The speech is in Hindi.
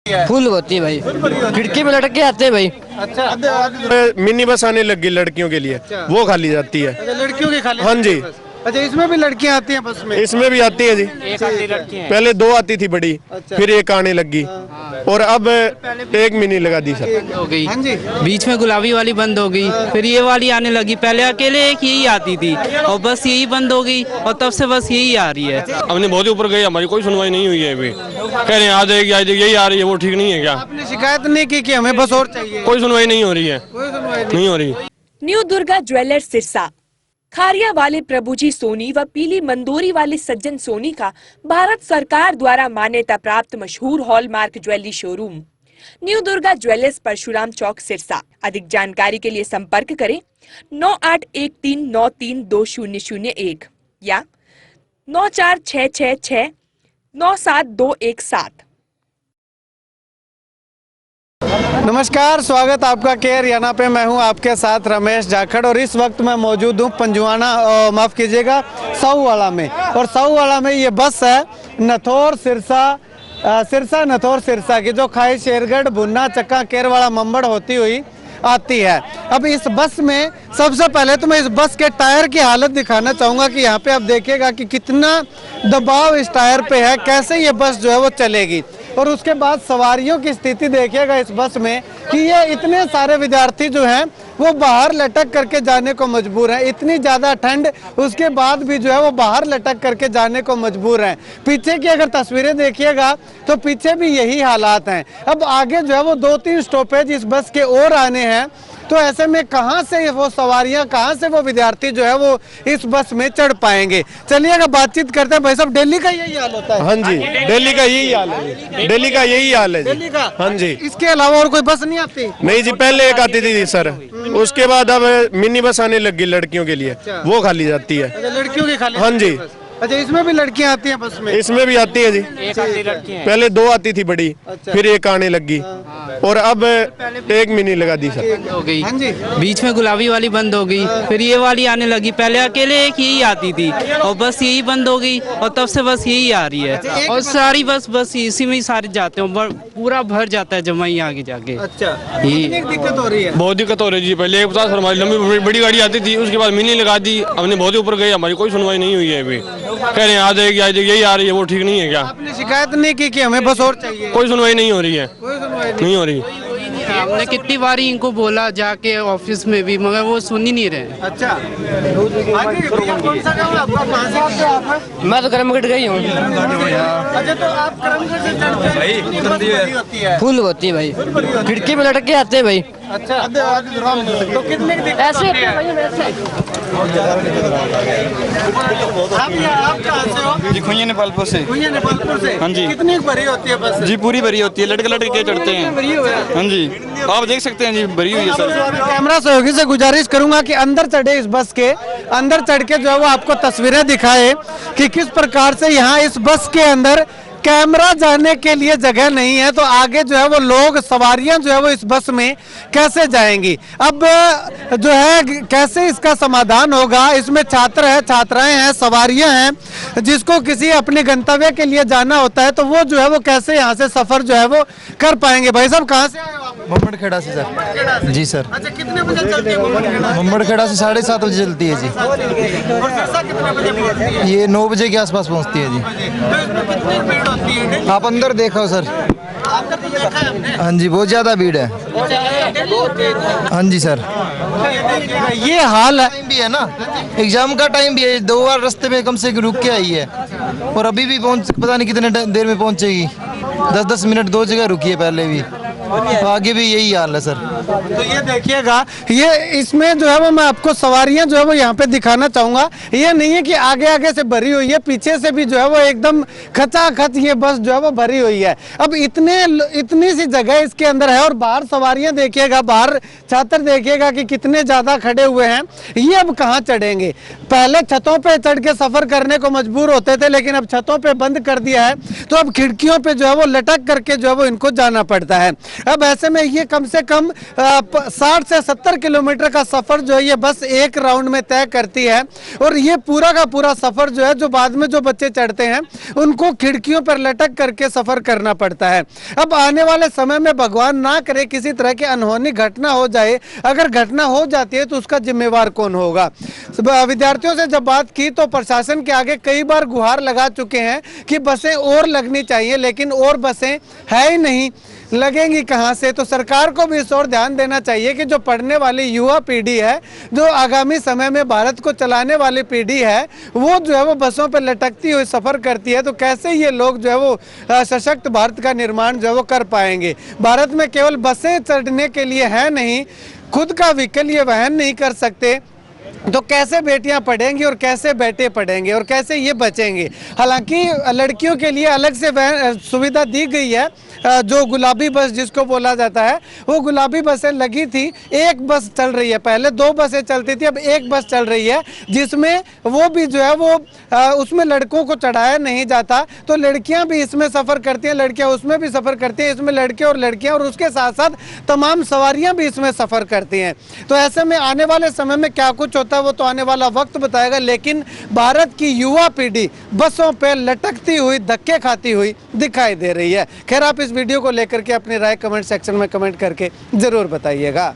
फुल होती है भाई, खिड़की में लटक के आते हैं भाई। अच्छा, मिनी बस आने लगी लड़कियों के लिए। अच्छा। वो खाली जाती है। अच्छा, लड़कियों की खाली? हाँ जी। अच्छा, इसमें भी लड़कियां आती हैं बस में? इसमें भी आती है जी। एक आती लड़की है। पहले 2 आती थी बड़ी। अच्छा। फिर एक आने लगी। और अब एक मिनी लगा दी सर। हो गई। हाँ जी। बीच में गुलाबी वाली बंद हो गई, फिर ये वाली आने लगी। पहले अकेले एक यही आती थी और बस यही बंद हो गई और तब से बस यही आ रही है। हमने बहुत ऊपर गई, हमारी कोई सुनवाई नहीं हुई है अभी। कह रहे हैं आ जाएगी यही आ रही है, वो ठीक नहीं है क्या? आपने शिकायत नहीं की कि हमें बस और चाहिए? कोई सुनवाई नहीं हो रही है। कोई सुनवाई नहीं हो रही। न्यू दुर्गा ज्वेलर्स सिरसा, खारिया वाले प्रभुजी सोनी व पीली मंदोरी वाले सज्जन सोनी का भारत सरकार द्वारा मान्यता प्राप्त मशहूर hallmark jewellery showroom new Durga jewellers, Parshuram Chowk, Sirsa. अधिक जानकारी के लिए संपर्क करें 9813932001 या 9466697217। नमस्कार, स्वागत आपका केयर याना पे। मैं हूं आपके साथ रमेश जाखड़ और इस वक्त मैं मौजूद हूं पंजुआना, माफ़ कीजिएगा, साहूवाला में। और साहूवाला में ये बस है नथौर सिरसा, सिरसा नथौर सिरसा की, जो खाई शेरगढ़ भुन्ना चक्का केरवाड़ा मंबड़ होती हुई आती है। अब इस बस में सबसे पहले तो मैं इस बस के टायर की हालत दिखाना चाहूँगा कि यहाँ पे आप देखिएगा कि कितना दबाव इस टायर पे है, कैसे ये बस जो है वो चलेगी। और उसके बाद सवारियों की स्थिति देखिएगा इस बस में कि ये इतने सारे विद्यार्थी जो हैं वो बाहर लटक करके जाने को मजबूर हैं। इतनी ज़्यादा ठंड उसके बाद भी जो है वो बाहर लटक करके जाने को मजबूर हैं। पीछे की अगर तस्वीरें देखिएगा तो पीछे भी यही हालात हैं। अब आगे जो है वो 2-3 स्टॉपेज इस बस के और आने हैं, तो ऐसे में कहाँ से वो सवारियाँ, कहाँ से वो विद्यार्थी जो है वो इस बस में चढ़ पाएंगे। चलिए अगर बातचीत करते हैं। भाई साहब, दिल्ली का यही हाल होता है? हाँ जी, दिल्ली का यही हाल है। दिल्ली का यही हाल है जी। दिल्ली का? हाँ जी। इसके अलावा और कोई बस नहीं आती? नहीं जी, पहले एक आती थी सर, उसके बाद अब मिनी बस आने लगी लड़कियों के लिए। वो खाली जाती है। अच्छा, लड़कियों की खाली? हाँ जी। अच्छा, इसमें भी लड़कियां आती हैं बस में? इसमें भी आती है जी। एक आती लड़की है। पहले 2 आती थी बड़ी। अच्छा। फिर एक आने लगी। और अब एक मिनी लगा दी सर। हो गई। हाँ जी। बीच में गुलाबी वाली बंद हो गई, फिर ये वाली आने लगी। पहले अकेले एक यही आती थी और बस यही बंद हो गई और तब से बस यही आ रही है। और सारी बस इसी में ही सारे जाते हैं, पूरा भर जाता है जमा ही आगे जाके। अच्छा, कितनी दिक्कत हो रही है? बहुत दिक्कत हो रही है जी। पहले 150 हमारी लंबी बड़ी गाड़ी आती थी, उसके बाद मिनी लगा दी। हमने बहुत ऊपर गई, हमारी कोई सुनवाई नहीं हुई है अभी। कह रहे हैं आ जाएगी यही आ रही है, वो ठीक नहीं है क्या? आपने शिकायत नहीं की कि हमें बस और चाहिए? कोई सुनवाई नहीं हो रही है। कोई सुनवाई नहीं हो रही। हमने कितनी बार इनको बोला जाके ऑफिस में भी, मगर वो सुन ही नहीं रहे। अच्छा, आगे कौन सा गाँव है आपका? कहाँ से आते हैं आप? मैं तो करमगढ़ गई हूँ। अच्छा, तो आप करमगढ़ से चढ़ते हैं? कितनी बस भरी होती है? फुल होती है भाई, खिड़की में लटक के आते हैं भाई। अच्छा, तो कितने की दिक्कत ऐसे होती है? आप कहाँ से हो? जी खुइया नेपालपुर से। भैया नेपालपुर से? हाँ जी। कितनी भरी होती है बस? जी पूरी भरी होती है, लटके लटके के चढ़ते हैं। भरी हुई है? हाँ जी, आप देख सकते हैं जी, भरी हुई है सर। कैमरा सहयोगी से गुजारिश करूंगा कि अंदर चढ़े, इस बस के अंदर चढ़ के जो है वो आपको तस्वीरें दिखाए कि किस प्रकार से यहाँ इस बस के अंदर कैमरा जाने के लिए जगह नहीं है, तो आगे जो है वो लोग, सवारियां जो है वो इस बस में कैसे जाएंगी। अब जो है कैसे इसका समाधान होगा, इसमें छात्र है, छात्राएं हैं, सवारियां हैं, जिसको किसी अपने गंतव्य के लिए जाना होता है, तो वो जो है वो कैसे यहाँ से सफर जो है वो कर पाएंगे। भाई साहब, कहाँ से आए हो आप? मुम्बड़खेड़ा से सर। जी सर। अच्छा, कितने बजे चलती है मुम्बड़खेड़ा से 7:30 बजे चलती है जी। और सिरसा कितने बजे पहुंचती है? ये 9 बजे के आसपास पहुंचती है जी। तो इसमें कितनी भीड़ होती है? आप अंदर देखो सर। आपका तो देखा है हमने। हाँ जी, बहुत ज्यादा भीड़ है। हाँ जी सर। ये हाल है। टाइम भी है ना, एग्जाम का टाइम भी है। 2 बार रास्ते में कम से कम रुक के आई है और अभी भी पता नहीं कितने देर में पहुंचेगी। 10-10 मिनट 2 जगह रुकी है पहले भी, आगे भी यही हाल है सर। तो ये देखिएगा, ये इसमें जो है वो मैं आपको सवारियां जो है वो यहाँ पे दिखाना चाहूंगा। ये नहीं है कि आगे आगे से भरी हुई है, पीछे से भी जो है वो एकदम खचाखच ये बस जो है वो भरी हुई है। अब इतनी सी जगह इसके अंदर है और बाहर सवारियां देखिएगा, बाहर छात्र देखिएगा कि कितने ज्यादा खड़े हुए हैं। ये अब कहाँ चढ़ेंगे? पहले छतों पे चढ़ के सफर करने को मजबूर होते थे, लेकिन अब छतों पे बंद कर दिया है, तो अब खिड़कियों पे जो है वो लटक करके जो है वो इनको जाना पड़ता है। अब ऐसे में ये कम से कम 60 से 70 किलोमीटर का सफ़र जो है ये बस एक राउंड में तय करती है। और ये पूरा का पूरा सफ़र जो है, जो बाद में जो बच्चे चढ़ते हैं उनको खिड़कियों पर लटक करके सफ़र करना पड़ता है। अब आने वाले समय में भगवान ना करे किसी तरह की अनहोनी घटना हो जाए, अगर घटना हो जाती है तो उसका जिम्मेवार कौन होगा। विद्यार्थियों से जब बात की तो प्रशासन के आगे कई बार गुहार लगा चुके हैं कि बसें और लगनी चाहिए, लेकिन और बसें है ही नहीं, लगेंगी कहाँ से। तो सरकार को भी इस ओर ध्यान देना चाहिए कि जो पढ़ने वाली युवा पीढ़ी है, जो आगामी समय में भारत को चलाने वाली पीढ़ी है, वो जो है वो बसों पर लटकती हुई सफ़र करती है, तो कैसे ये लोग जो है वो सशक्त भारत का निर्माण जो है वो कर पाएंगे। भारत में केवल बसें चढ़ने के लिए है नहीं, खुद का व्हीकल ये वहन नहीं कर सकते, तो कैसे बेटियां पढ़ेंगी और कैसे बेटे पढ़ेंगे और कैसे ये बचेंगे। हालांकि लड़कियों के लिए अलग से सुविधा दी गई है, जो गुलाबी बस जिसको बोला जाता है, वो गुलाबी बसें लगी थी। एक बस चल रही है, पहले 2 बसें चलती थी, अब एक बस चल रही है, जिसमें वो भी जो है वो उसमें लड़कों को चढ़ाया नहीं जाता, तो लड़कियां भी इसमें सफ़र करती हैं, लड़कियां उसमें भी सफ़र करती हैं, इसमें लड़के और लड़कियां और उसके साथ साथ तमाम सवारियां भी इसमें सफ़र करती हैं। तो ऐसे में आने वाले समय में क्या कुछ होता है वो तो आने वाला वक्त बताएगा, लेकिन भारत की युवा पीढ़ी बसों पे लटकती हुई, धक्के खाती हुई दिखाई दे रही है। खैर, आप इस वीडियो को लेकर के अपनी राय कमेंट सेक्शन में कमेंट करके जरूर बताइएगा।